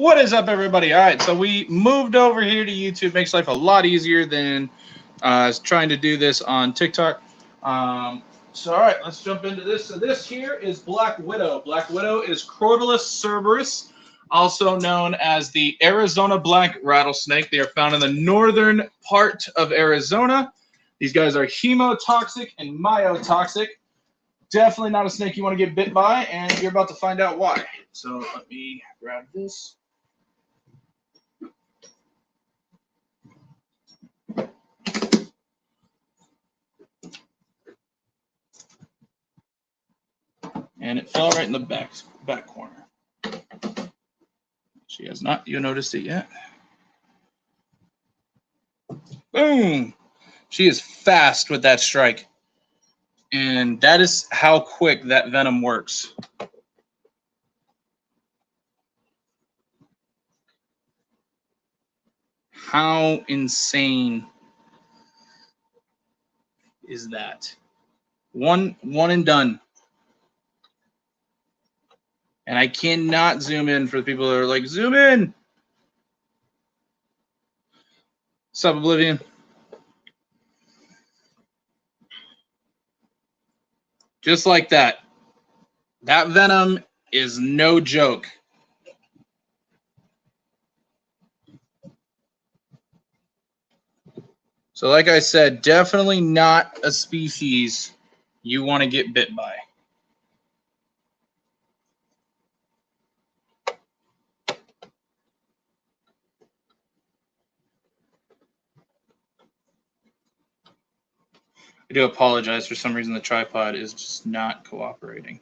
What is up, everybody? All right, so we moved over here to YouTube. Makes life a lot easier than trying to do this on TikTok. So, all right, let's jump into this. So this here is Black Widow. Black Widow is Crotalus cerberus, also known as the Arizona black rattlesnake. They are found in the northern part of Arizona. These guys are hemotoxic and myotoxic. Definitely not a snake you want to get bit by, and you're about to find out why. So let me grab this. And it fell right in the back corner. She has not noticed it yet. Boom! She is fast with that strike. And that is how quick that venom works. How insane is that? One and done. And I cannot zoom in for the people that are like, zoom in. What's up, Oblivion? Just like that. That venom is no joke. So like I said, definitely not a species you want to get bit by. I do apologize. For some reason, the tripod is just not cooperating.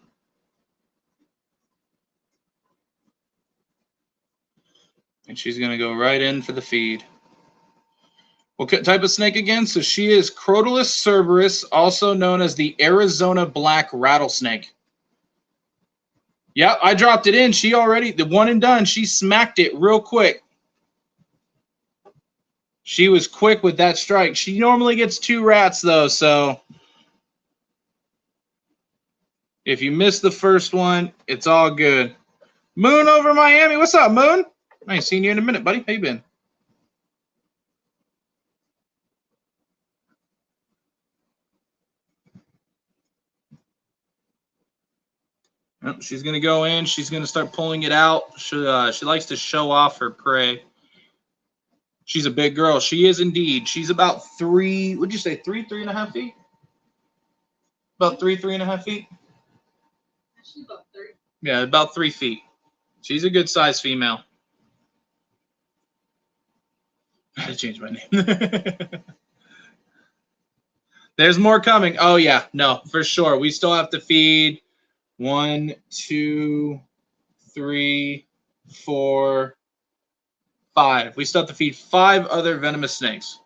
And she's going to go right in for the feed. What type of snake again? So she is Crotalus cerberus, also known as the Arizona black rattlesnake. Yep, I dropped it in. She already, the one and done, she smacked it real quick. She was quick with that strike. She normally gets 2 rats, though, so if you missed the first one, it's all good. Moon over Miami. What's up, Moon? I ain't seen you in a minute, buddy. How you been? Yep, she's going to go in. She's going to start pulling it out. She likes to show off her prey. She's a big girl. She is indeed. She's about 3, would you say 3.5 feet? About 3.5 feet? She's about 3. Yeah, about 3 feet. She's a good size female. I changed my name. There's more coming. Oh, yeah. No, for sure. We still have to feed 1, 2, 3, 4, 5. We still have to feed 5 other venomous snakes.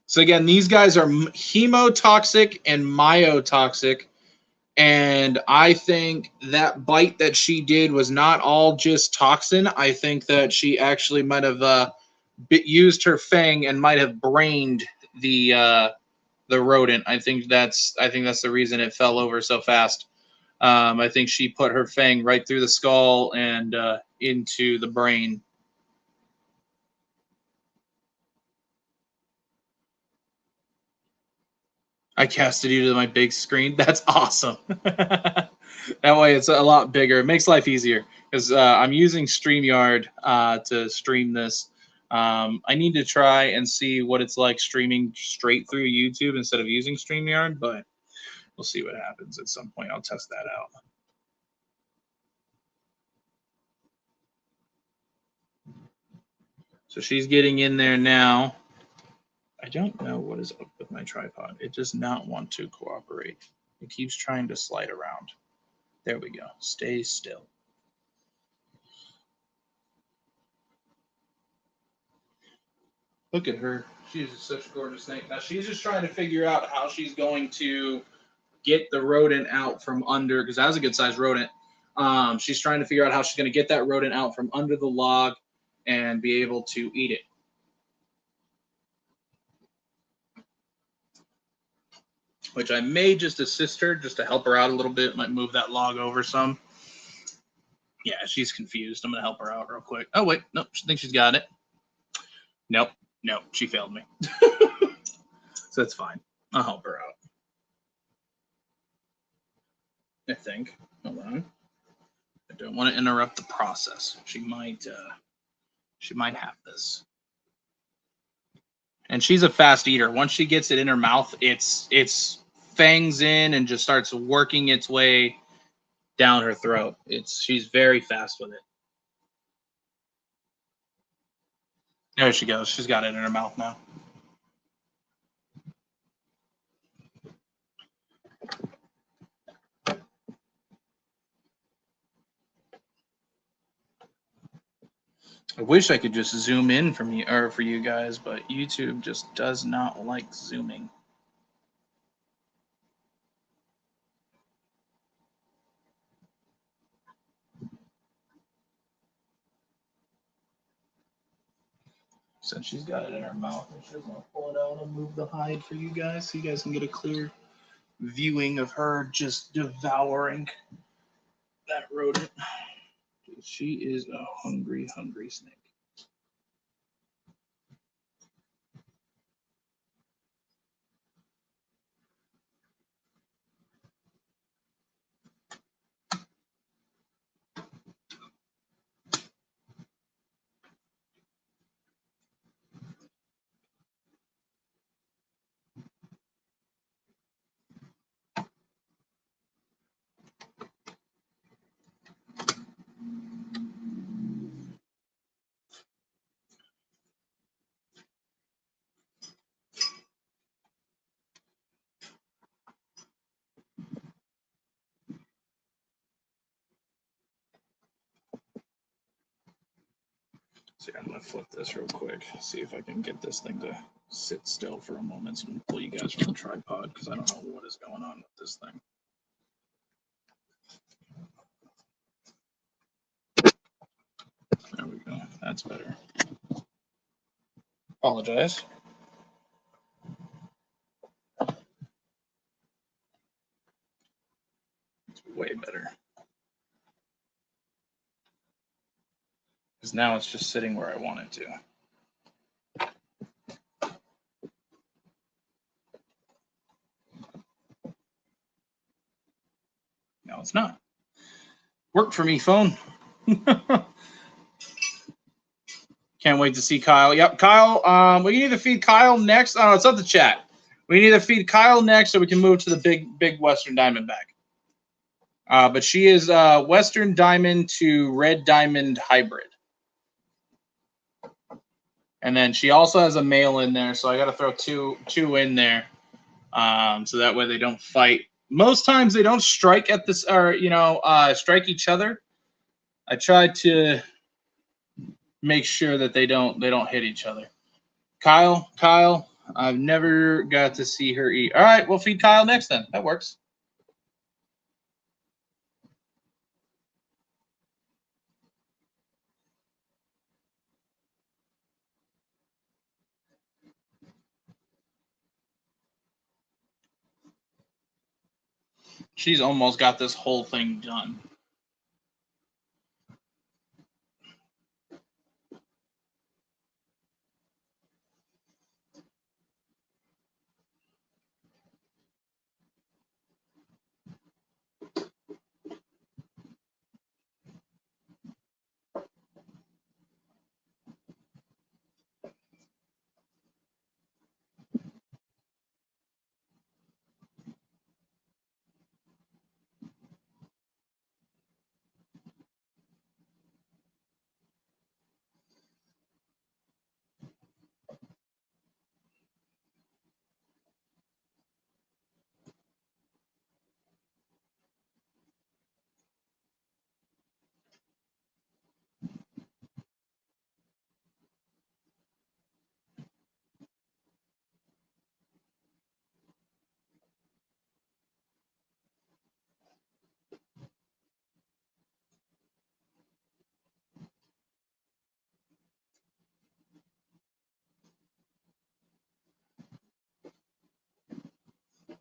So again, these guys are hemotoxic and myotoxic. And I think that bite that she did was not all just toxin. I think that she actually might have used her fang and might have brained the rodent. I think that's the reason it fell over so fast. I think she put her fang right through the skull and into the brain. I casted you to my big screen. That's awesome. That way it's a lot bigger. It makes life easier because I'm using StreamYard to stream this. I need to try and see what it's like streaming straight through YouTube instead of using StreamYard, but we'll see what happens at some point. I'll test that out. So she's getting in there now. I don't know what is up with my tripod. It does not want to cooperate. It keeps trying to slide around. There we go. Stay still. Look at her. She's such a gorgeous snake. Now she's just trying to figure out how she's going to get the rodent out from under, because that was a good sized rodent. She's trying to figure out how she's going to get that rodent out from under the log and be able to eat it. which I may just assist her just to help her out a little bit. Might move that log over some. Yeah, she's confused. I'm going to help her out real quick. Oh, wait. Nope. She thinks she's got it. Nope. Nope. She failed me. So that's fine. I'll help her out. I think. Hold on. I don't want to interrupt the process. She might have this. And she's a fast eater. Once she gets it in her mouth, it's fangs in and just starts working its way down her throat. She's very fast with it. There she goes. She's got it in her mouth now. I wish I could just zoom in for you guys, but YouTube just does not like zooming. Since she's got it in her mouth, and she's gonna pull it out and move the hide for you guys, so you guys can get a clear viewing of her just devouring that rodent. She is a hungry, hungry snake. See, I'm gonna flip this real quick, see if I can get this thing to sit still for a moment so I can pull you guys from the tripod, because I don't know what is going on with this thing. There we go. That's better. Apologize. It's way better. Because now it's just sitting where I want it to. No, it's not. Worked for me, phone. Can't wait to see Kyle. Yep, Kyle. We can either feed Kyle next. Oh, it's up the chat. We can either feed Kyle next, or we can move to the big Western Diamondback. But she is Western Diamond to Red Diamond hybrid. And then she also has a male in there, so I got to throw two in there, so that way they don't fight. Most times they don't strike at this, or strike each other. I tried to make sure that they don't hit each other. Kyle, I've never got to see her eat. All right, we'll feed Kyle next then. That works. She's almost got this whole thing done.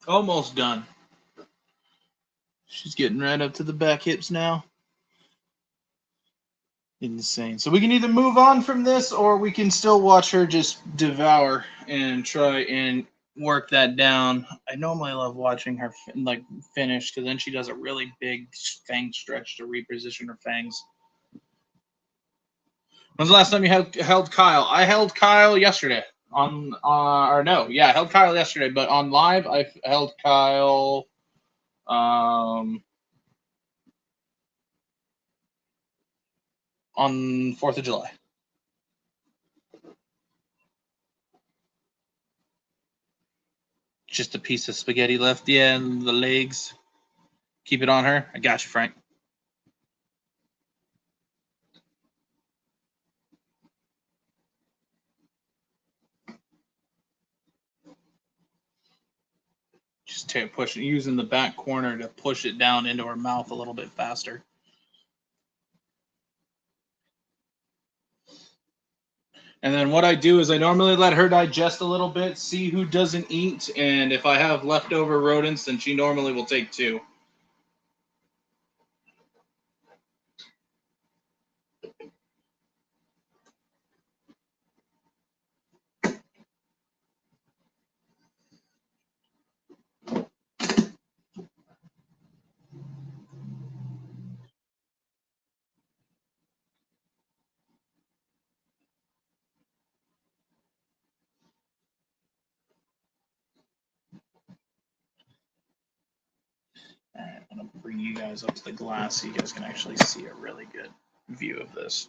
Almost done. She's getting right up to the back hips now. Insane. So we can either move on from this, or we can still watch her just devour and try and work that down. I normally love watching her finish, because then she does a really big fang stretch to reposition her fangs. When's the last time you held Kyle? I held Kyle yesterday on I held Kyle yesterday, but on live I held Kyle on 4th of July. Just a piece of spaghetti left, yeah, and the legs. Keep it on her. I got you, Frank. Just push it, using the back corner to push it down into her mouth a little bit faster. And then what I do is I normally let her digest a little bit, see who doesn't eat, and if I have leftover rodents, then she normally will take 2. Alright, I'm going to bring you guys up to the glass so you guys can actually see a really good view of this.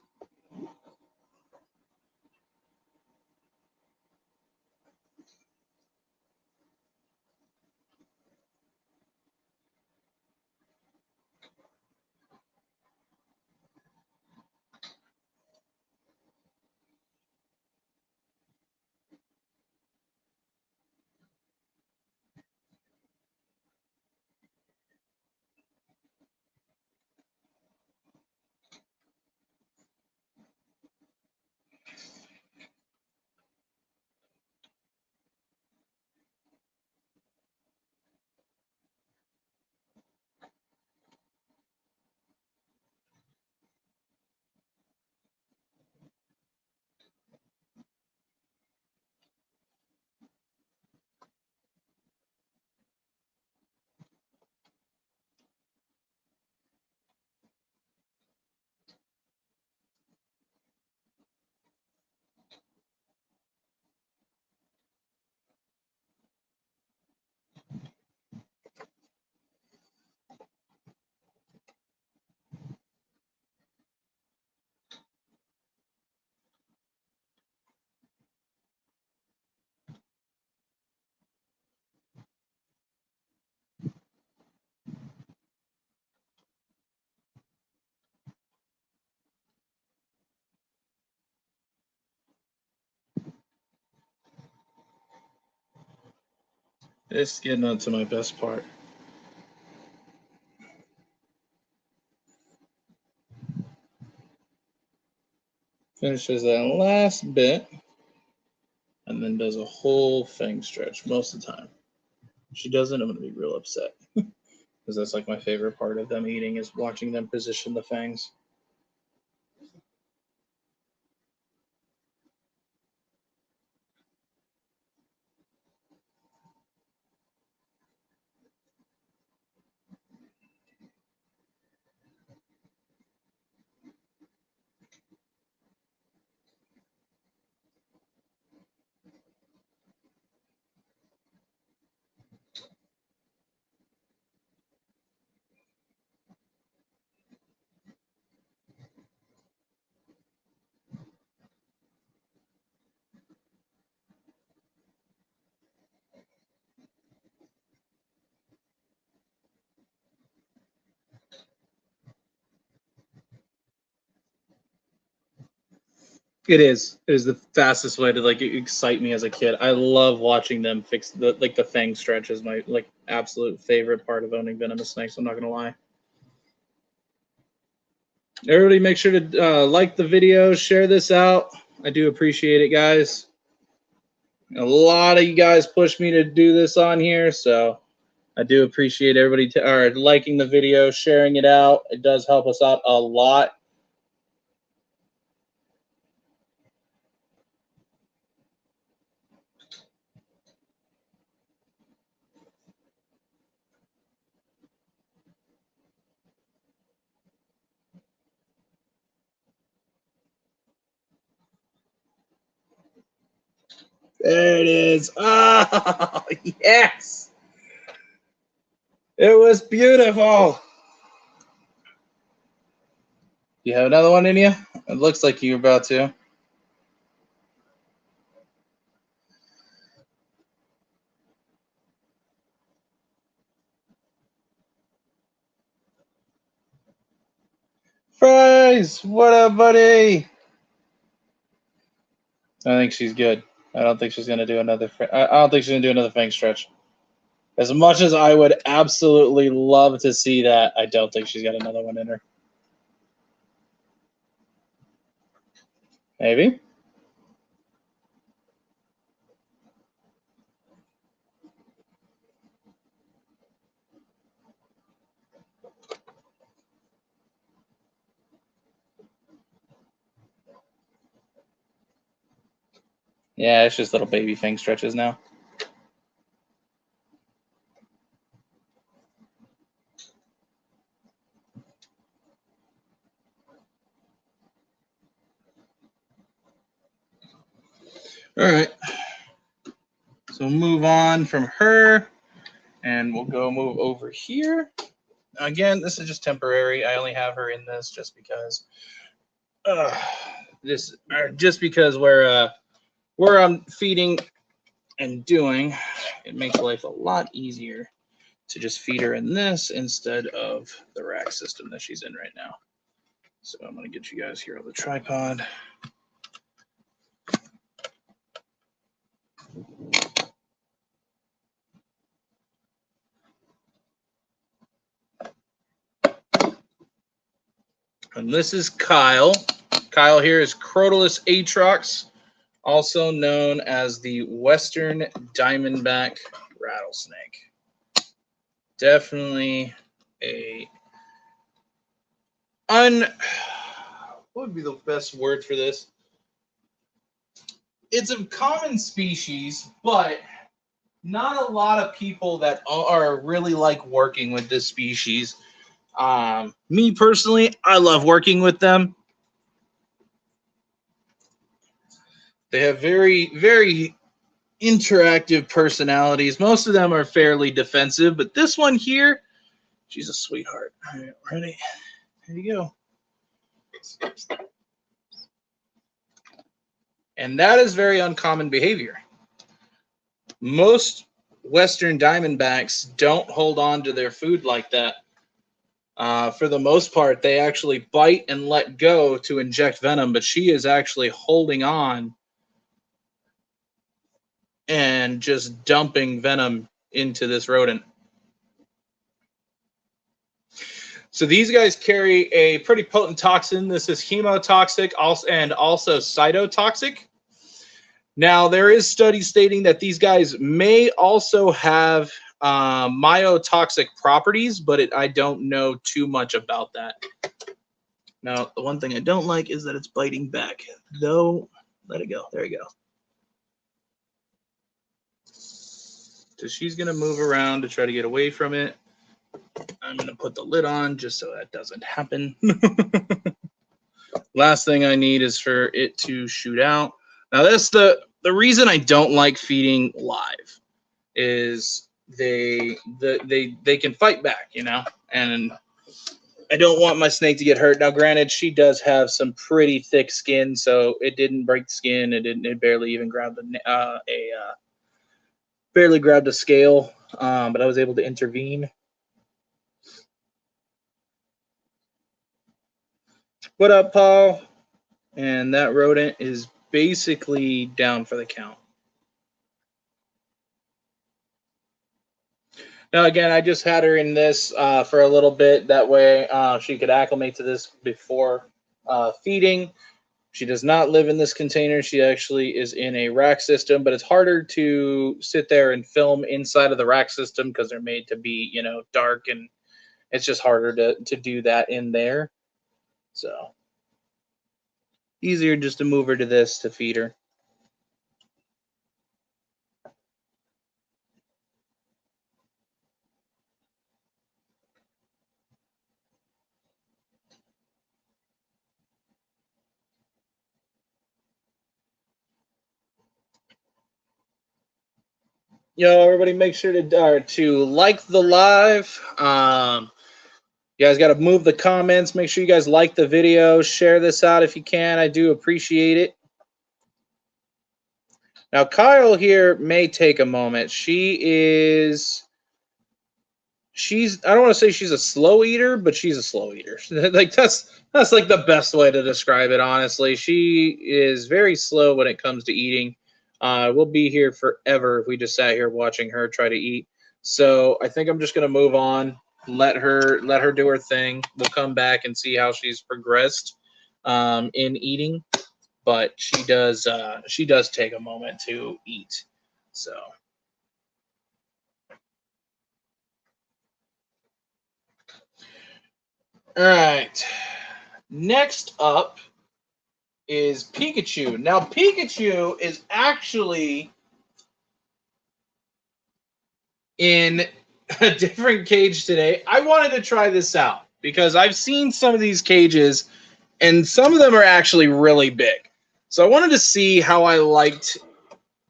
It's getting on to my best part. Finishes that last bit, and then does a whole fang stretch most of the time. If she doesn't, I'm going to be real upset. Because that's like my favorite part of them eating, is watching them position the fangs. It is. It is the fastest way to like excite me as a kid. I love watching them fix the fang stretch is my absolute favorite part of owning venomous snakes. I'm not gonna lie. Everybody, make sure to like the video, share this out. I do appreciate it, guys. A lot of you guys pushed me to do this on here, so I do appreciate everybody liking the video, sharing it out. It does help us out a lot. There it is. Oh, yes. It was beautiful. You have another one in you? It looks like you're about to. Fries, what up, buddy? I think she's good. I don't think she's gonna do another. I don't think she's gonna do another fang stretch. As much as I would absolutely love to see that, I don't think she's got another one in her. Maybe. Yeah, it's just little baby fang stretches now. All right. So move on from her, and we'll go move over here. Again, this is just temporary. I only have her in this just because. Just because where I'm feeding and doing, it makes life a lot easier to just feed her in this instead of the rack system that she's in right now. So I'm going to get you guys here on the tripod. And this is Kyle. Kyle here is Crotalus atrox, also known as the Western Diamondback rattlesnake. Definitely a what would be the best word for this? It's a common species, but not a lot of people that are really like working with this species. Me personally, I love working with them. They have very, very interactive personalities. Most of them are fairly defensive, but this one here, she's a sweetheart. All right, ready? Here you go. And that is very uncommon behavior. Most Western Diamondbacks don't hold on to their food like that. For the most part, they actually bite and let go to inject venom, but she is actually holding on and just dumping venom into this rodent. So these guys carry a pretty potent toxin. This is hemotoxic and also cytotoxic. Now, there is studies stating that these guys may also have myotoxic properties, but I don't know too much about that. Now, the one thing I don't like is that it's biting back. Though, let it go. There you go. So she's going to move around to try to get away from it. I'm going to put the lid on just so that doesn't happen. Last thing I need is for it to shoot out. Now, that's the reason I don't like feeding live is they can fight back, you know, and I don't want my snake to get hurt. Now, granted, she does have some pretty thick skin, so it didn't break the skin. It barely even grabbed barely grabbed a scale, but I was able to intervene. What up, Paul? And that rodent is basically down for the count. Now, again, I just had her in this for a little bit. That way she could acclimate to this before feeding. She does not live in this container. She actually is in a rack system, but it's harder to sit there and film inside of the rack system because they're made to be, you know, dark, and it's just harder to do that in there. So easier just to move her to this to feed her. Yo, everybody, make sure to like the live. You guys got to move the comments. Make sure you guys like the video. Share this out if you can. I do appreciate it. Now, Kyle here may take a moment. She's I don't want to say she's a slow eater, but she's a slow eater. Like that's like the best way to describe it, honestly. She is very slow when it comes to eating. We'll be here forever if we just sat here watching her try to eat. So I think I'm just gonna move on, let her do her thing. We'll come back and see how she's progressed in eating. But she does take a moment to eat. So all right. Next up is Pikachu. Now, Pikachu is actually in a different cage today. I wanted to try this out because I've seen some of these cages, and some of them are actually really big. So I wanted to see how I liked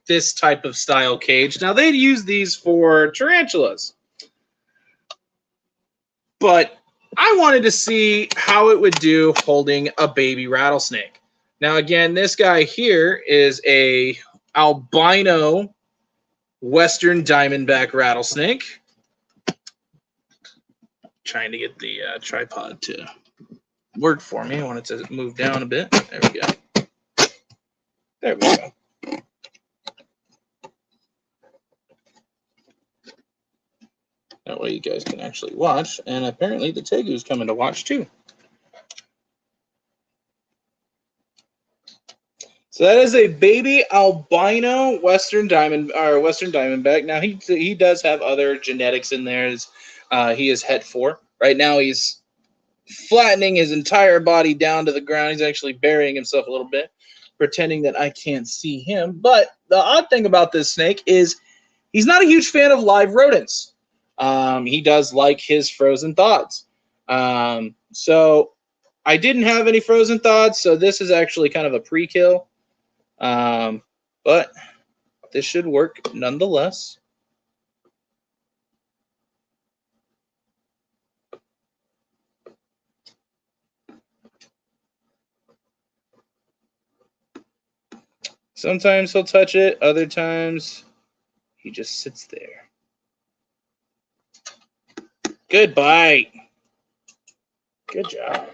this type of style cage. Now, they'd use these for tarantulas, but I wanted to see how it would do holding a baby rattlesnake. Now, again, this guy here is a albino Western diamondback rattlesnake. Trying to get the tripod to work for me. I want it to move down a bit. There we go. There we go. That way you guys can actually watch. And apparently the Tegu's coming to watch too. So that is a baby albino Western diamondback. Now he does have other genetics in there. He is het 4. Right now he's flattening his entire body down to the ground. He's actually burying himself a little bit, pretending that I can't see him. But the odd thing about this snake is he's not a huge fan of live rodents. He does like his frozen thaweds. So I didn't have any frozen thaweds, so this is actually kind of a pre-kill. But this should work nonetheless. Sometimes he'll touch it, other times he just sits there. Good bite. Good job.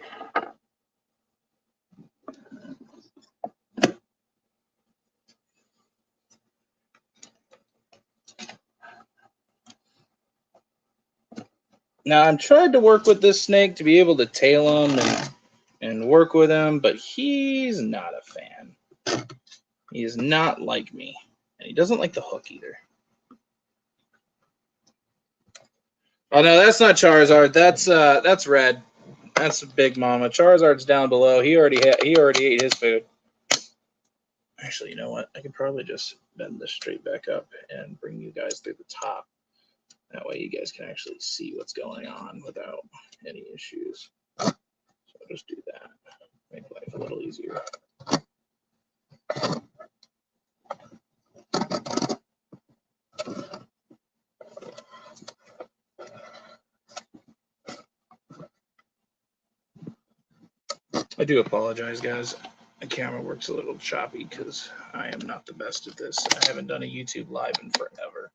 Now, I'm trying to work with this snake to be able to tail him and work with him, but he's not a fan. He is not like me, and he doesn't like the hook either. Oh no, that's not Charizard. That's Red. That's Big Mama. Charizard's down below. He already ate his food. Actually, you know what? I could probably just bend this straight back up and bring you guys through the top. That way you guys can actually see what's going on without any issues. So I'll just do that. Make life a little easier. I do apologize, guys. The camera works a little choppy because I am not the best at this. I haven't done a YouTube live in forever.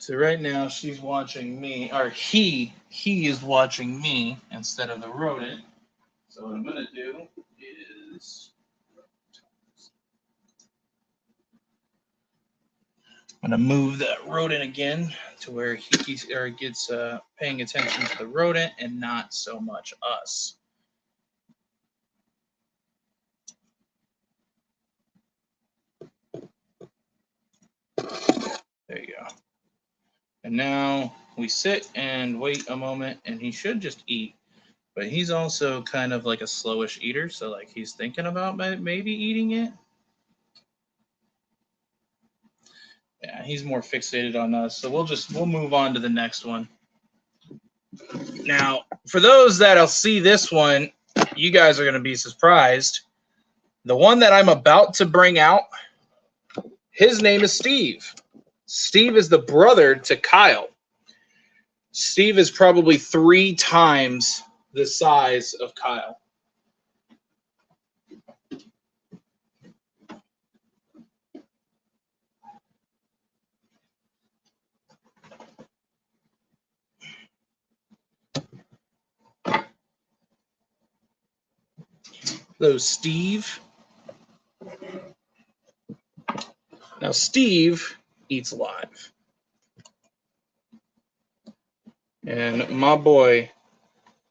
So right now she's watching me, or he is watching me instead of the rodent. So what I'm gonna do is I'm gonna move that rodent again to where he gets paying attention to the rodent and not so much us. There you go. And now we sit and wait a moment, and he should just eat. But he's also kind of like a slowish eater, so like he's thinking about maybe eating it. Yeah, he's more fixated on us, so we'll move on to the next one. Now, for those that'll see this one, you guys are going to be surprised. The one that I'm about to bring out, his name is Steve. Steve is the brother to Kyle. Steve is probably 3 times the size of Kyle. So Steve. Now Steve eats live. And my boy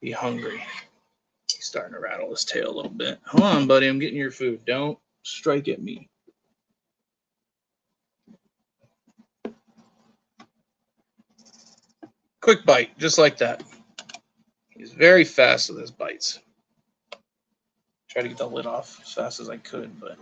be hungry. He's starting to rattle his tail a little bit. Hold on, buddy. I'm getting your food. Don't strike at me. Quick bite, just like that. He's very fast with his bites. Try to get the lid off as fast as I could, but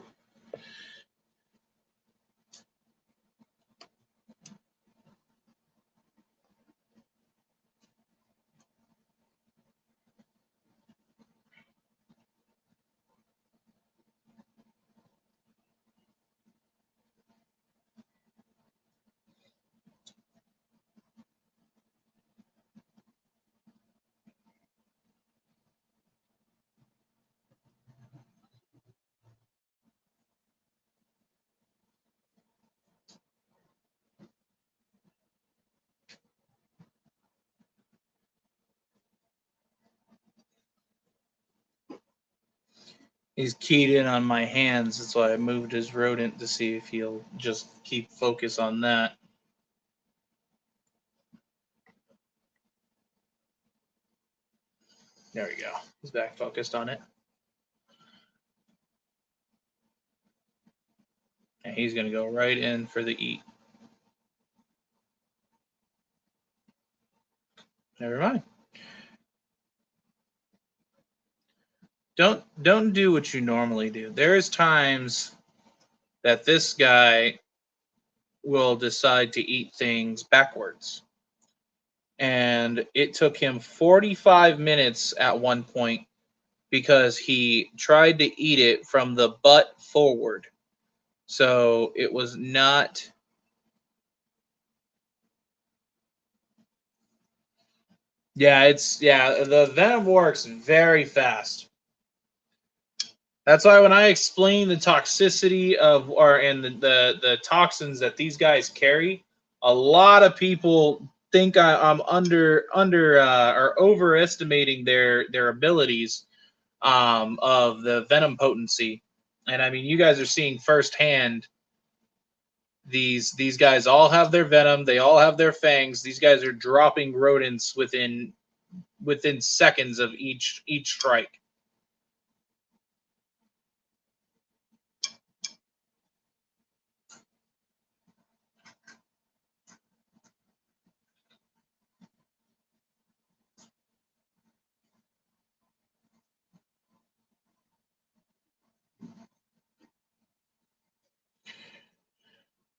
he's keyed in on my hands. That's why I moved his rodent to see if he'll just keep focus on that. There we go. He's back focused on it. And he's going to go right in for the eat. Never mind. Don't do what you normally do. There's times that this guy will decide to eat things backwards. And it took him 45 minutes at one point because he tried to eat it from the butt forward. So it was not. Yeah, the venom works very fast. That's why when I explain the toxicity of and the toxins that these guys carry, a lot of people think I'm under or overestimating their abilities of the venom potency. And I mean, you guys are seeing firsthand these guys all have their venom, they all have their fangs. These guys are dropping rodents within seconds of each strike.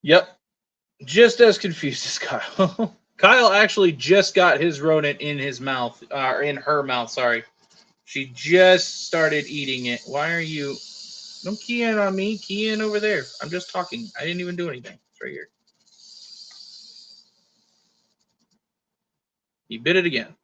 Yep. Just as confused as Kyle. Kyle actually just got his rodent in his mouth, or in her mouth, sorry. She just started eating it. Why are you... Don't key in on me. Key in over there. I'm just talking. I didn't even do anything. It's right here. He bit it again.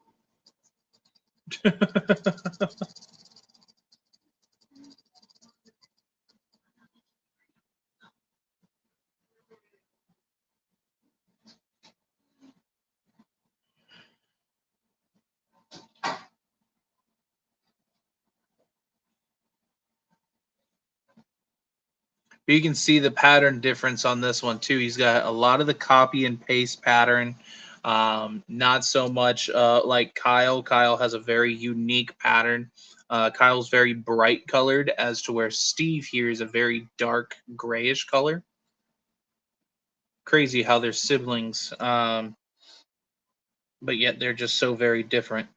You can see the pattern difference on this one too. He's got a lot of the copy and paste pattern. Not so much like Kyle. Kyle has a very unique pattern. Kyle's very bright colored, as to where Steve here is a very dark grayish color. Crazy how they're siblings, but yet they're just so very different.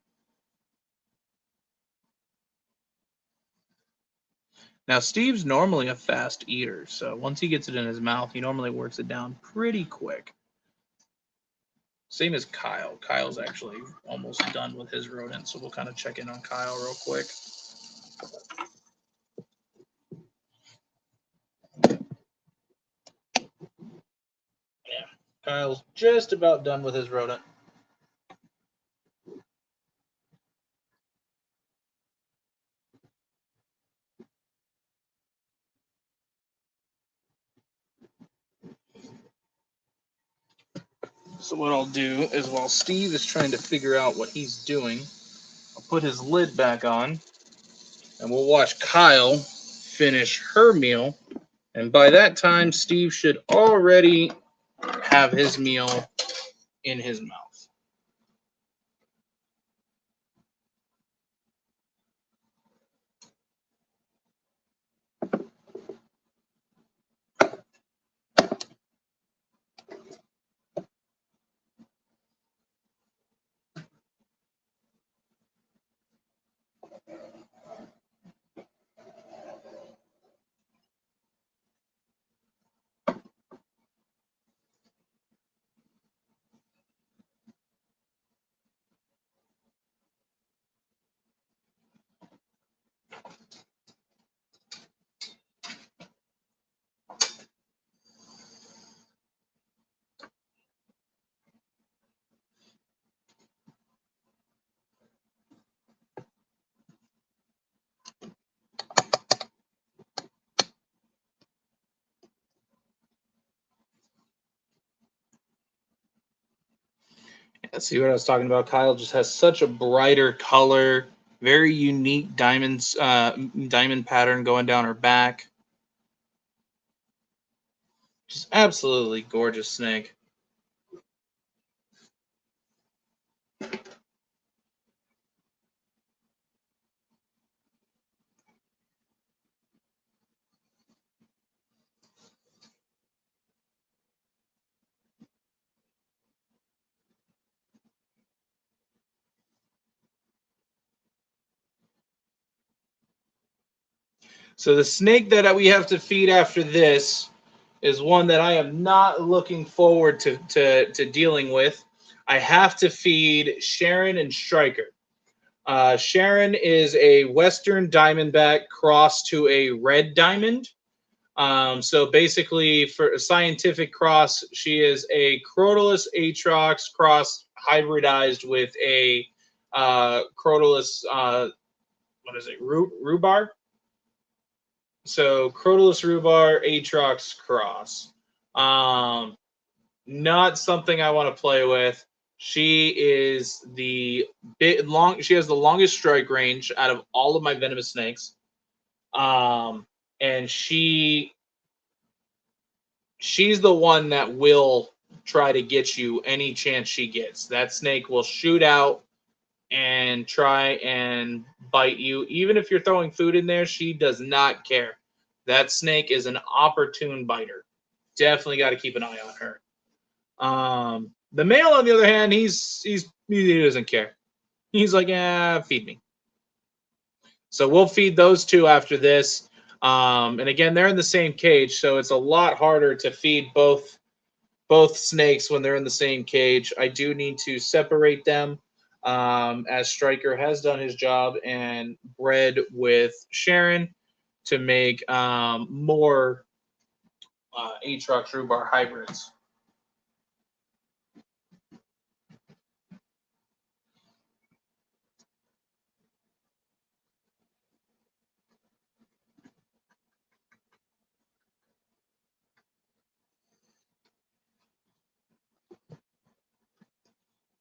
Now, Steve's normally a fast eater, so once he gets it in his mouth, he normally works it down pretty quick. Same as Kyle. Kyle's actually almost done with his rodent, so we'll kind of check in on Kyle real quick. Yeah, Kyle's just about done with his rodent. So what I'll do is, while Steve is trying to figure out what he's doing, I'll put his lid back on, and we'll watch Kyle finish her meal. And by that time, Steve should already have his meal in his mouth. See what I was talking about? Kyle just has such a brighter color, very unique diamond pattern going down her back. Just absolutely gorgeous snake. So the snake that we have to feed after this is one that I am not looking forward to dealing with. I have to feed Sharon and Striker. Sharon is a Western Diamondback crossed to a red diamond. So basically, for a scientific cross, she is a Crotalus atrox cross hybridized with a Crotalus, what is it, rhubarb? So Crotalus rhubarb atrox cross. Not something I want to play with. She is she has the longest strike range out of all of my venomous snakes. And she's the one that will try to get you any chance she gets. That snake will shoot out and try and bite you. Even if you're throwing food in there, she does not care. That snake is an opportune biter. Definitely got to keep an eye on her. The male, on the other hand, he doesn't care. He's like, feed me. So we'll feed those two after this. And again, they're in the same cage, so it's a lot harder to feed both snakes when they're in the same cage. I do need to separate them, as Striker has done his job and bred with Sharon to make more Aatrox rhubarb hybrids.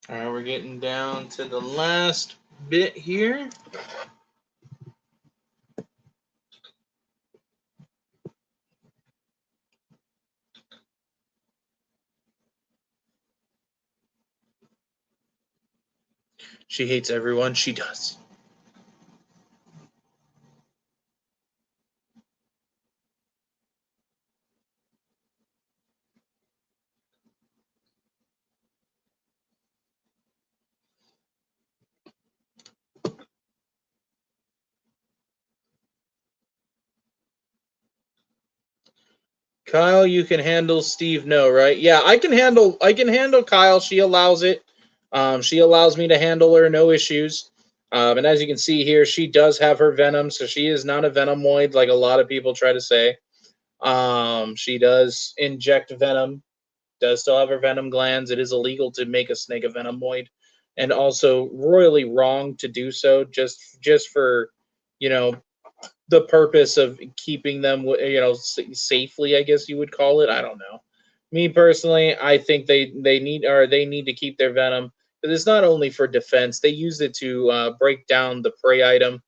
All right, we're getting down to the last bit here. She hates everyone. She does. Kyle, you can handle. Steve, no, right? Yeah, I can handle. I can handle Kyle. She allows it. She allows me to handle her, no issues. And as you can see here, she does have her venom, so she is not a venomoid like a lot of people try to say. She does inject venom. Does still have her venom glands. It is illegal to make a snake a venomoid, and also royally wrong to do so. Just for, you know, the purpose of keeping them, safely, I guess you would call it. I don't know. Me personally, I think they need to keep their venom, because it's not only for defense. They use it to break down the prey item.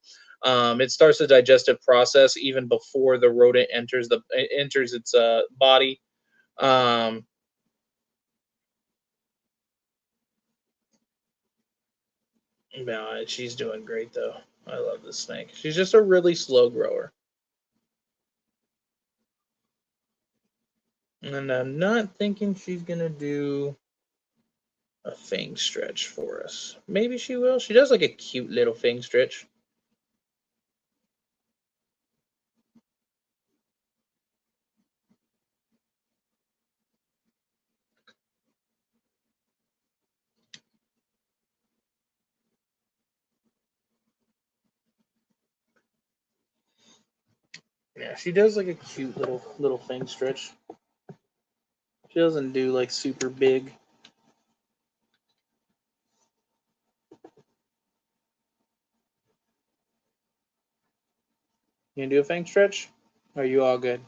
It starts the digestive process even before the rodent enters its body. Um, no, she's doing great though. I love this snake. She's just a really slow grower. And I'm not thinking she's gonna do a fang stretch for us. Maybe she will. She does like a cute little fang stretch. Yeah, she does like a cute little fang stretch. She doesn't do like super big. You gonna do a fang stretch? Or are you all good?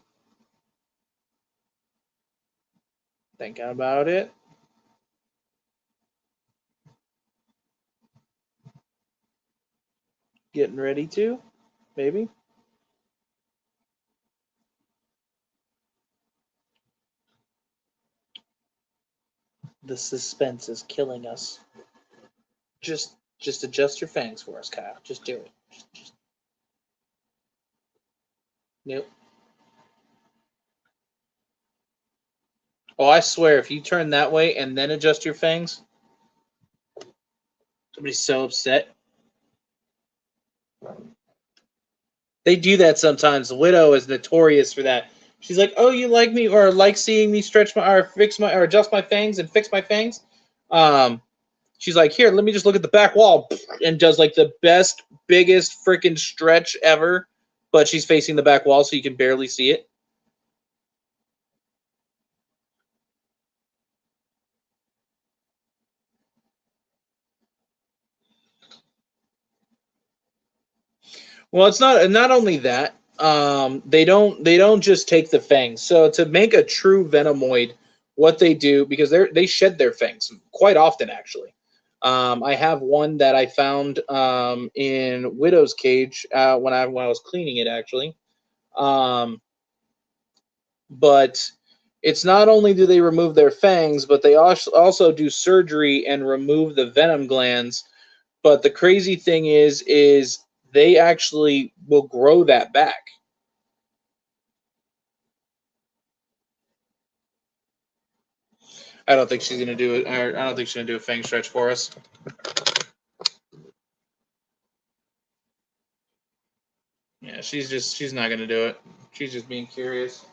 Thinking about it. Getting ready to? Maybe? The suspense is killing us. Just adjust your fangs for us, Kyle. Just do it. Nope. Oh, I swear, if you turn that way and then adjust your fangs, somebody's so upset. They do that sometimes. Widow is notorious for that. She's like, "Oh, you like me or like seeing me stretch my or fix my or adjust my fangs and fix my fangs?" Um, she's like, "Here, let me just look at the back wall," and does like the best, biggest freaking stretch ever. But she's facing the back wall, so you can barely see it. Well, it's not only that. They don't just take the fangs. So to make a true Venomoid, what they do, because they shed their fangs quite often actually. I have one that I found in Widow's Cage when I was cleaning it actually. Um, but it's not only do they remove their fangs, but they also do surgery and remove the venom glands. But the crazy thing is they actually will grow that back. I don't think she's gonna do it. I don't think she's gonna do a fang stretch for us. Yeah, she's not gonna do it. She's just being curious.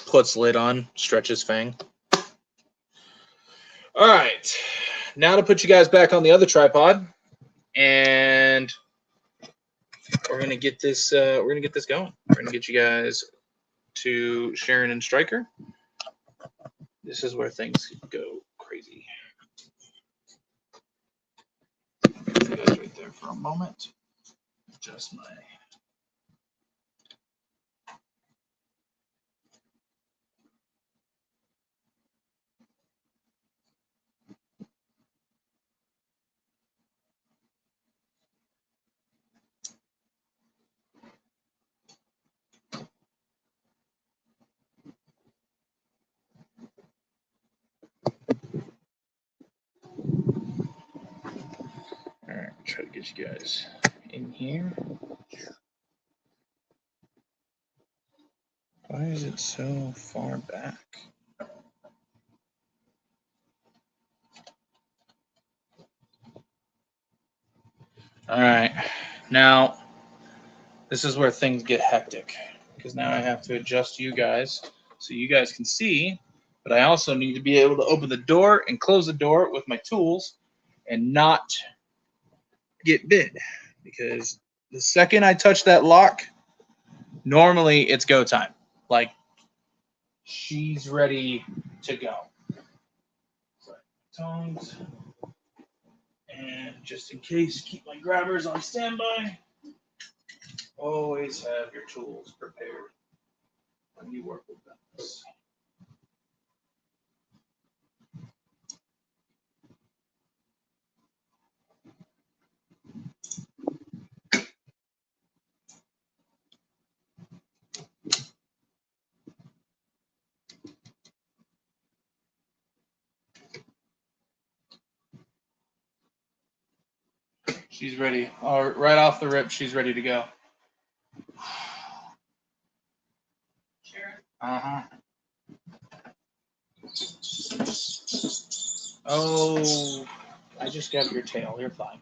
Puts lid on, stretches fang. All right, now to put you guys back on the other tripod, and we're gonna get this. We're gonna get this going. We're gonna get you guys to Sharon and Stryker. This is where things go crazy. Put you guys right there for a moment. Adjust my. Try to get you guys in here. Why is it so far back? All right, now this is where things get hectic because now I have to adjust you guys so you guys can see, but I also need to be able to open the door and close the door with my tools and not get bit, because the second I touch that lock, normally it's go time. Like, she's ready to go. So, tongs. And just in case, keep my grabbers on standby. Always have your tools prepared when you work with Venomous. She's ready. Right off the rip, she's ready to go. Sharon. Uh-huh. Oh, I just got your tail. You're fine.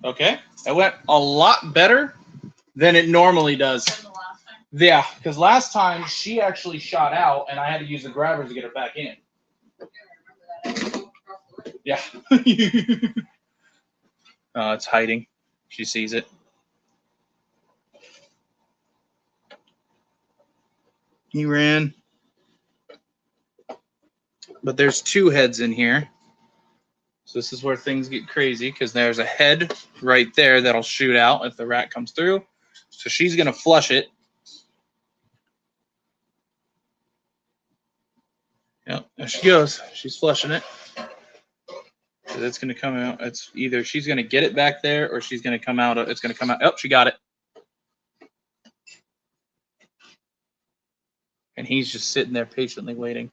Okay, that went a lot better than it normally does. The last time. Yeah, because last time she actually shot out, and I had to use the grabbers to get her back in. I remember that. I drove across the way. Yeah. Oh, it's hiding. She sees it. He ran. But there's two heads in here. So this is where things get crazy, because there's a head right there that'll shoot out if the rat comes through. So she's going to flush it. Yep, there she goes. She's flushing it. So it's going to come out. It's either she's going to get it back there or she's going to come out. It's going to come out. Oh, she got it. And he's just sitting there patiently waiting.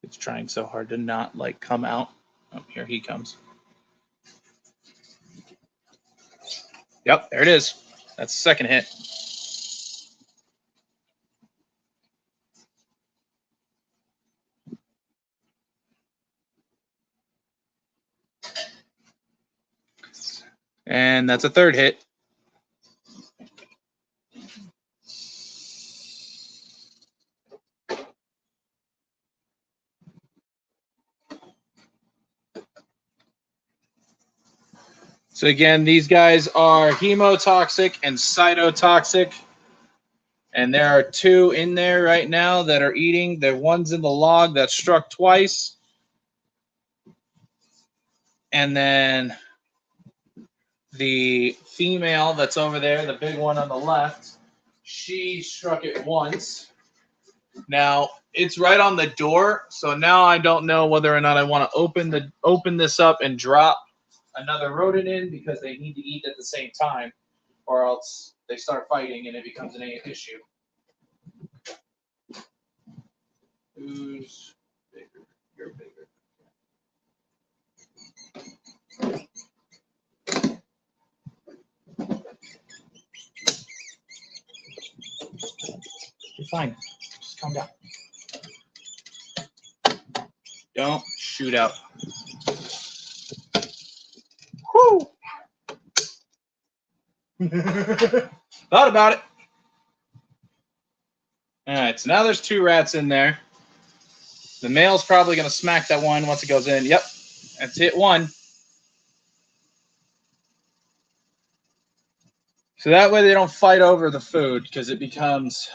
It's trying so hard to not like come out. Oh, here he comes. Yep, there it is. That's the second hit. And that's a third hit. So again, these guys are hemotoxic and cytotoxic. And there are two in there right now that are eating. The one's in the log that struck twice. And then the female that's over there, the big one on the left, she struck it once. Now, it's right on the door, so now I don't know whether or not I want to open this up and drop another rodent in, because they need to eat at the same time, or else they start fighting and it becomes an issue. Who's bigger? You're bigger. You're fine. Just calm down. Don't shoot out. Whoo! Thought about it. All right, so now there's two rats in there. The male's probably going to smack that one once it goes in. Yep, that's hit one. So that way they don't fight over the food, because it becomes...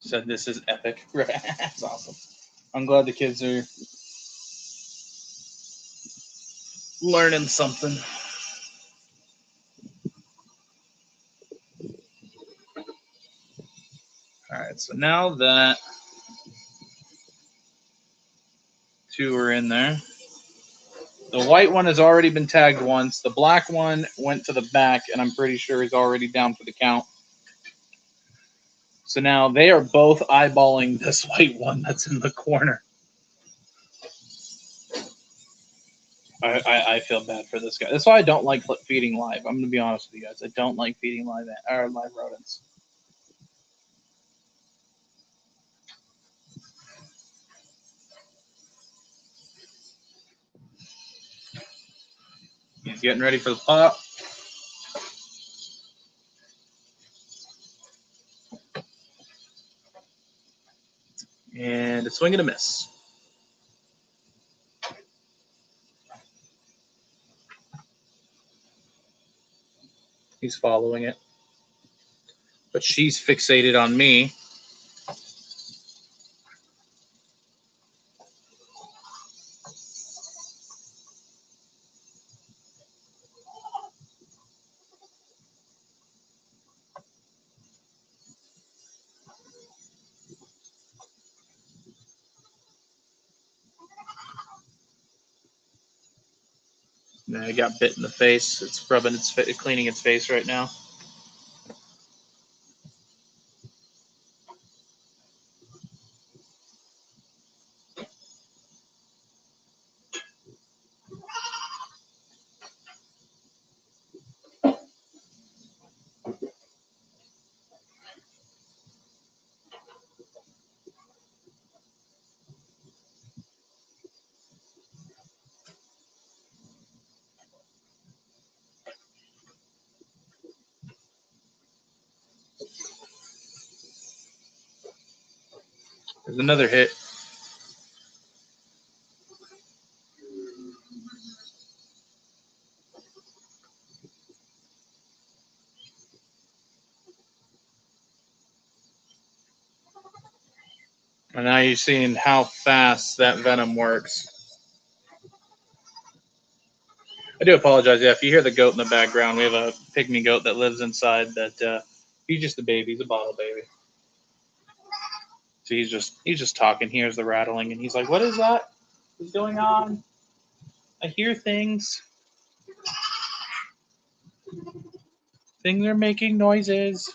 Said this is epic. That's awesome. I'm glad the kids are learning something. All right, so now that two are in there, the white one has already been tagged once. The black one went to the back, and I'm pretty sure he's already down for the count. So now they are both eyeballing this white one that's in the corner. I feel bad for this guy. That's why I don't like feeding live. I'm going to be honest with you guys. I don't like feeding live rodents. He's getting ready for the pop. And a swing and a miss. He's following it. But she's fixated on me. Now it got bit in the face. It's rubbing cleaning its face right now. There's another hit. And now you're seeing how fast that venom works. I do apologize. Yeah, if you hear the goat in the background, we have a pygmy goat that lives inside. That he's just a baby. He's a bottle baby. So he's just talking. He hears the rattling, and he's like, "What is that? What's going on? I hear things. Things are making noises."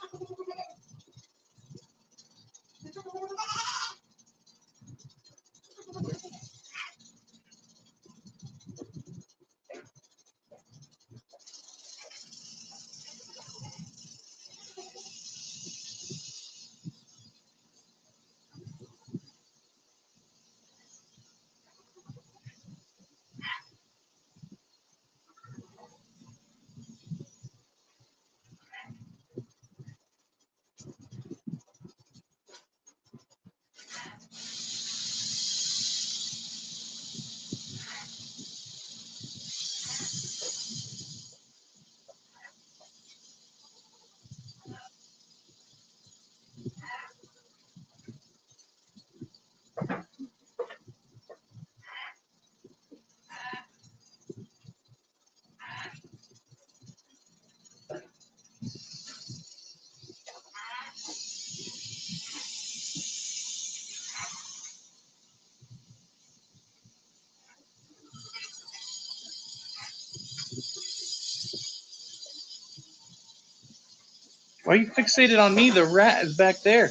Why are you fixated on me? The rat is back there.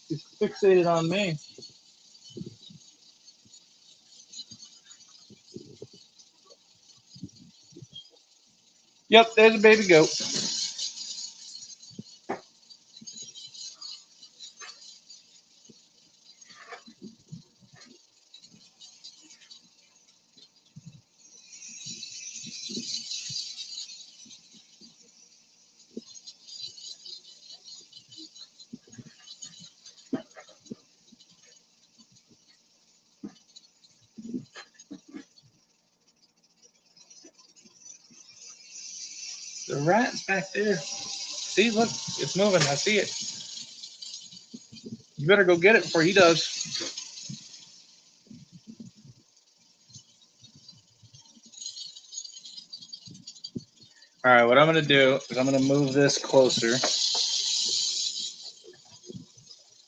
He's fixated on me. Yep, there's a baby goat. The rat's back there. See, look, it's moving. I see it. You better go get it before he does. All right, what I'm going to do is I'm going to move this closer.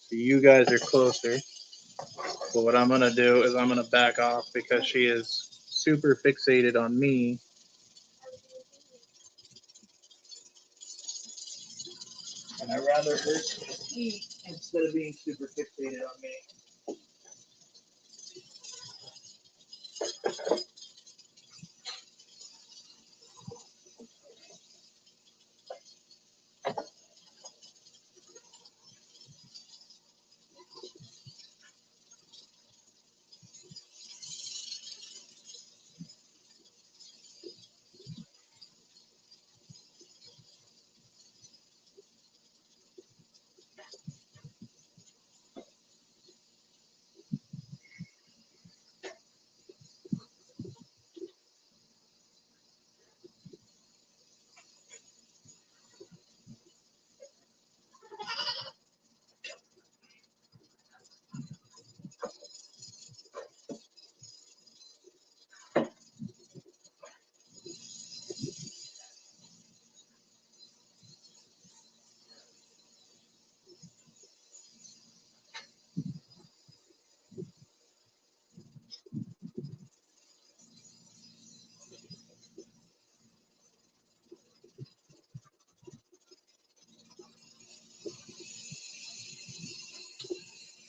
So you guys are closer. But what I'm going to do is I'm going to back off because she is super fixated on me. And I'd rather her eat instead of being super fixated on me.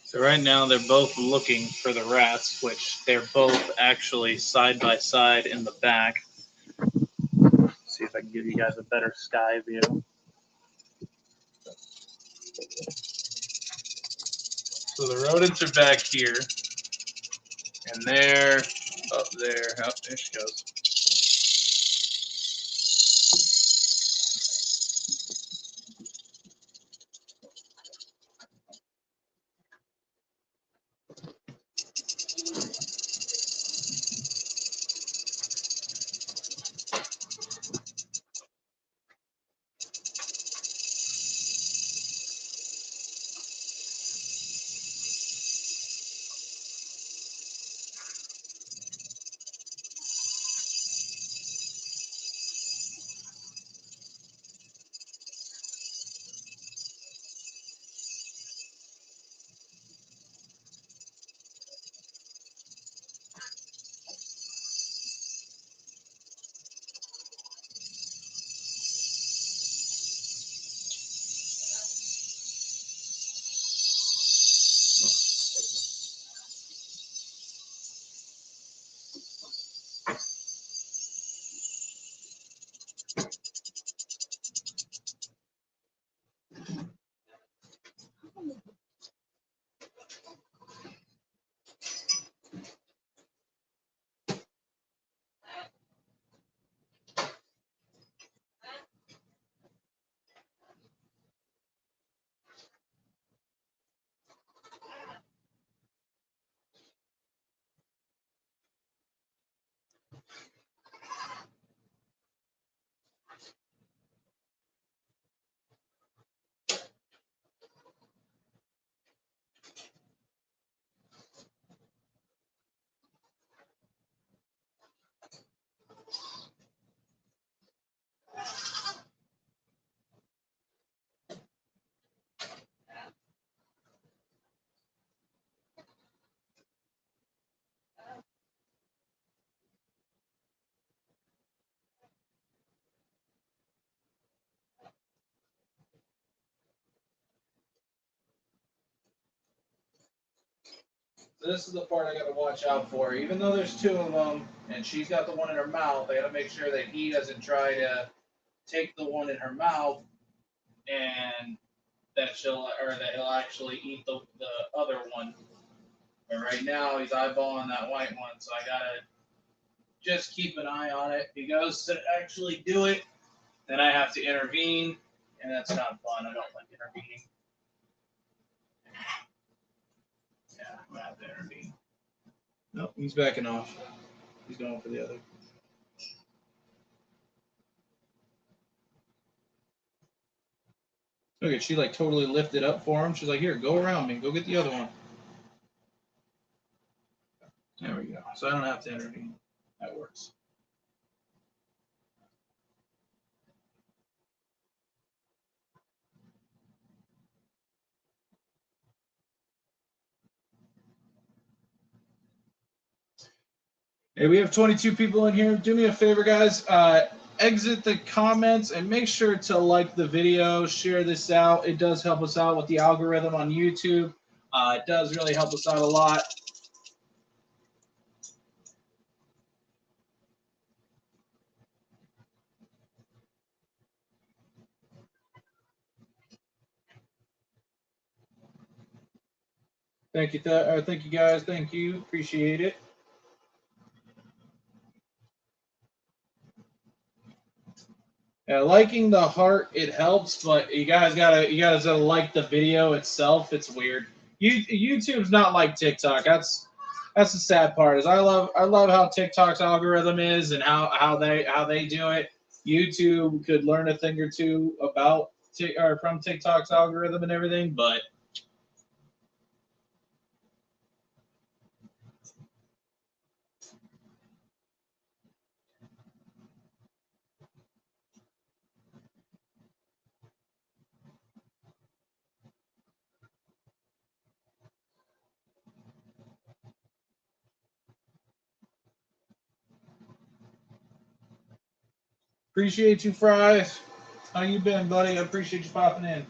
So right now they're both looking for the rats, which they're both actually side by side in the back. See if I can give you guys a better sky view. So the rodents are back here, and they're up there. Oh, there she goes. This is the part I got to watch out for. Even though there's two of them, and she's got the one in her mouth, I got to make sure that he doesn't try to take the one in her mouth, and that that he'll actually eat the other one. But right now he's eyeballing that white one, so I gotta just keep an eye on it. If he goes to actually do it, then I have to intervene, and that's not fun. I don't like intervening. Yeah, I'm gonna have to intervene. Nope, he's backing off. He's going for the other. Okay, she like totally lifted up for him. She's like, here, go around me. Go get the other one. There we go. So I don't have to intervene. That works. Hey, we have 22 people in here. Do me a favor, guys. exit the comments and make sure to like the video, share this out. It does help us out with the algorithm on YouTube. It does really help us out a lot. Thank you, thank you guys. Thank you. Appreciate it. Yeah, liking the heart it helps, but you guys gotta like the video itself. It's weird. YouTube's not like TikTok. That's the sad part. Is I love how TikTok's algorithm is and how they do it. YouTube could learn a thing or two about or from TikTok's algorithm and everything, but appreciate you, Fries. How you been, buddy? I appreciate you popping in.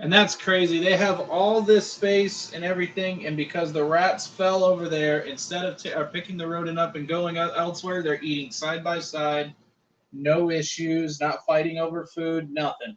And that's crazy. They have all this space and everything, and because the rats fell over there, instead of picking the rodent up and going elsewhere, they're eating side by side, no issues, not fighting over food, nothing.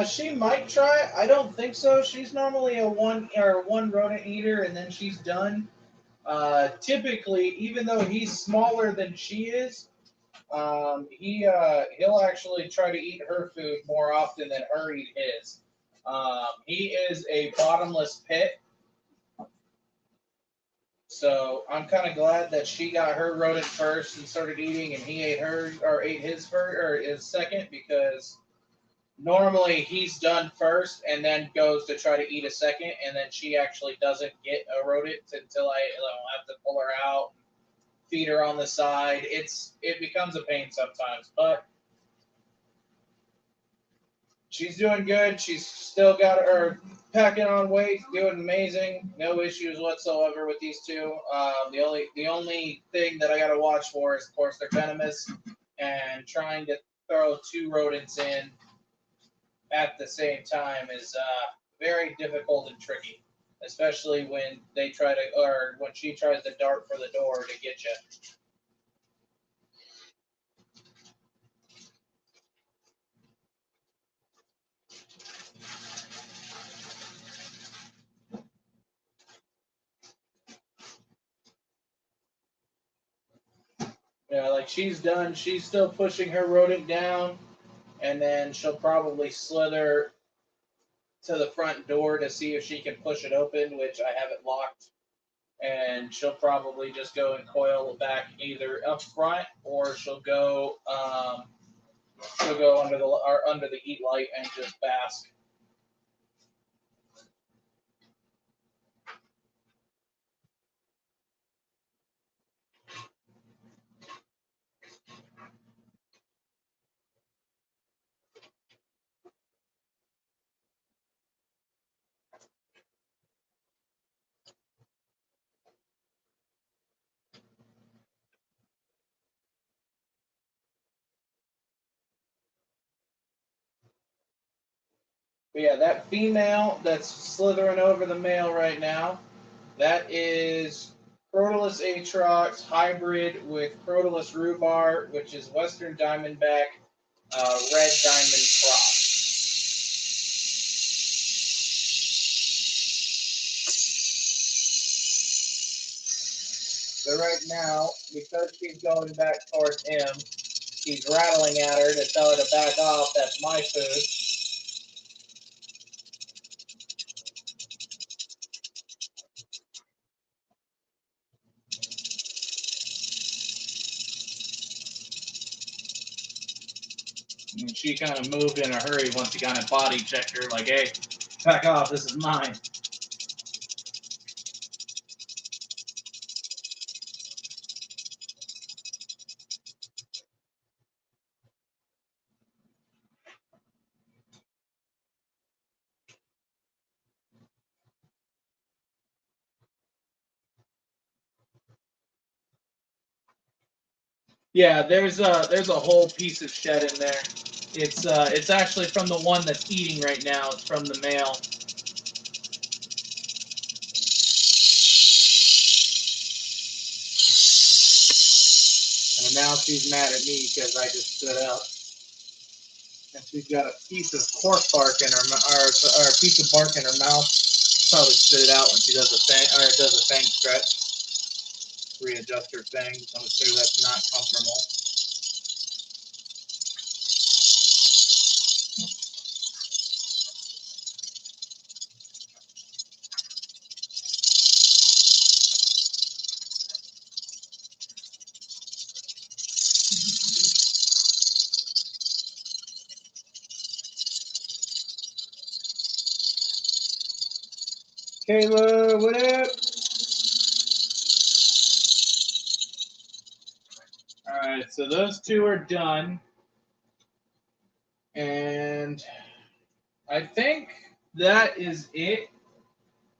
She might try. I don't think so. She's normally a one rodent eater, and then she's done. Typically, even though he's smaller than she is, he'll actually try to eat her food more often than her eat his. He is a bottomless pit, so I'm kind of glad that she got her rodent first and started eating, and he ate hers or ate his first or his second because normally he's done first and then goes to try to eat a second, and then she actually doesn't get a rodent until I have to pull her out, feed her on the side. It becomes a pain sometimes, but she's doing good. She's still got her packing on weight, doing amazing. No issues whatsoever with these two. The only thing that I got to watch for is, of course, they're venomous, and trying to throw two rodents in at the same time is very difficult and tricky. especially when they try to, or when she tries to dart for the door to get you. Yeah, like she's done. She's still pushing her rodent down, and then she'll probably slither to the front door to see if she can push it open, which I have it locked. And she'll probably just go and coil back either up front, or she'll go under the heat light and just bask. But yeah, that female that's slithering over the male right now, that is Crotalus atrox hybrid with Crotalus rhubarb, which is Western Diamondback red diamond cross. So right now, because she's going back towards him, he's rattling at her to tell her to back off. That's my food. And she kind of moved in a hurry once he kind of body checked her, like, hey, back off, this is mine. Yeah, there's a whole piece of shed in there. It's actually from the one that's eating right now. It's from the male. And now she's mad at me because I just stood up. And she's got a piece of cork bark in her, or a piece of bark in her mouth. Probably spit it out when she does a fang stretch. Readjust her fangs. I'm sure that's not comfortable. Kayla, what up? All right, so those two are done. And I think that is it.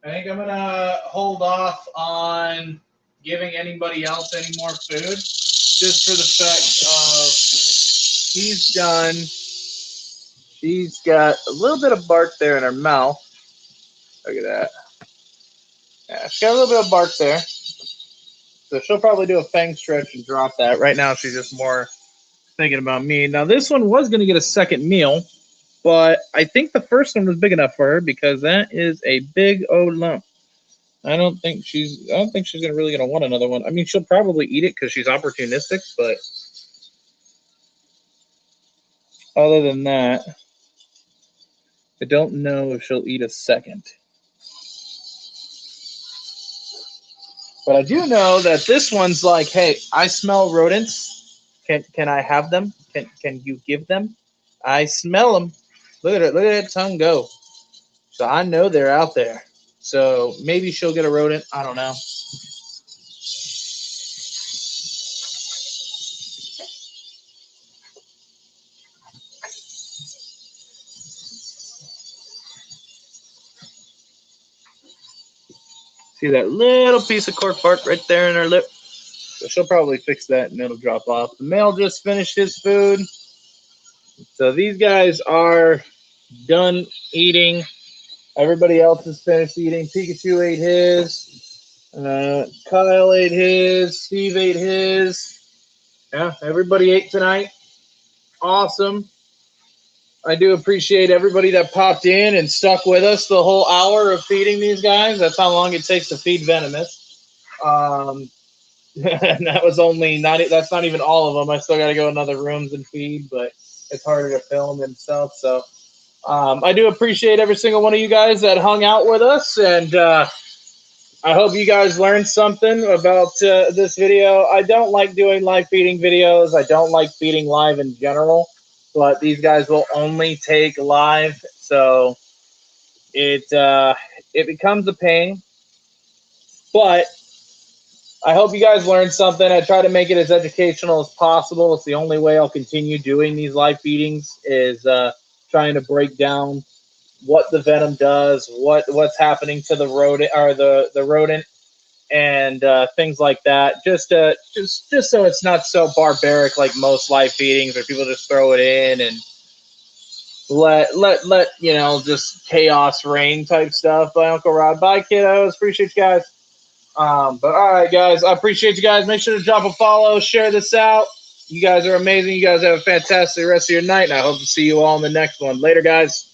I think I'm going to hold off on giving anybody else any more food, just for the fact of she's done. She's got a little bit of bark there in her mouth. Look at that. Yeah, she's got a little bit of bark there. So she'll probably do a fang stretch and drop that. Right now, she's just more thinking about me. Now, this one was going to get a second meal, but I think the first one was big enough for her because that is a big old lump. I don't think she's really gonna want another one. I mean, she'll probably eat it because she's opportunistic, but other than that, I don't know if she'll eat a second. But I do know that this one's like, hey, I smell rodents. Can I have them? Can you give them? I smell them. Look at it. Look at that tongue go. So I know they're out there. So maybe she'll get a rodent. I don't know. See that little piece of cork bark right there in her lip? So she'll probably fix that and it'll drop off. The male just finished his food. So these guys are done eating. Everybody else has finished eating. Pikachu ate his. Kyle ate his. Steve ate his. Yeah, everybody ate tonight. Awesome. I do appreciate everybody that popped in and stuck with us the whole hour of feeding these guys. That's how long it takes to feed Venomous. And that was only not. That's not even all of them. I still got to go in other rooms and feed, but it's harder to film and stuff. So I do appreciate every single one of you guys that hung out with us, and I hope you guys learned something about this video. I don't like doing live feeding videos. I don't like feeding live in general, but these guys will only take live, so it becomes a pain. But I hope you guys learned something. I try to make it as educational as possible. It's the only way I'll continue doing these live feedings is trying to break down what the venom does, what's happening to the rodent or the rodent, and things like that. Just so it's not so barbaric like most live feedings where people just throw it in and let you know, just chaos reign type stuff. By Uncle Rod. Bye, kiddos. Appreciate you guys. But all right, guys, I appreciate you guys. Make sure to drop a follow, share this out. You guys are amazing. You guys have a fantastic rest of your night, and I hope to see you all in the next one. Later, guys.